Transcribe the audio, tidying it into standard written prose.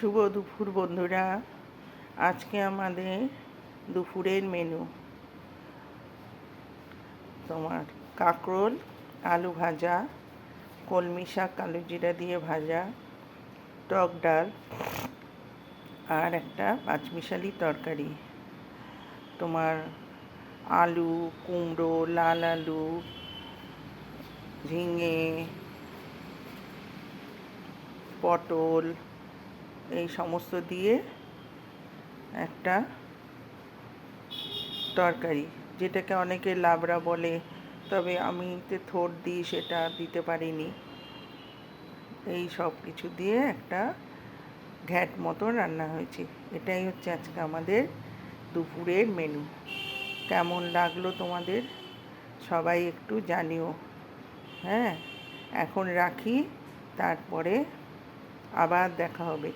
শুভ দুপুর বন্ধুরা। আজকে আমাদের দুপুরের মেনু তোমার কাঁকরোল আলু ভাজা, কলমি শাক কালো জিরা দিয়ে ভাজা, টক ডাল আর একটা পাঁচমিশালি তরকারি। তোমার আলু, কুমড়ো, লাল আলু, ঝিঙে, পটল এই সমস্ত দিয়ে একটা তরকারি, যেটাকে অনেকে লাবড়া বলে, তবে আমি থোড় দিই সেটা দিতে পারিনি। এই সব কিছু দিয়ে একটা ঘ্যাট মতো রান্না হয়েছে। এটাই হচ্ছে আজকে আমাদের দুপুরের মেনু। কেমন লাগলো তোমাদের সবাই একটু জানিও। হ্যাঁ, এখন রাখি, তারপরে আবার দেখা হবে।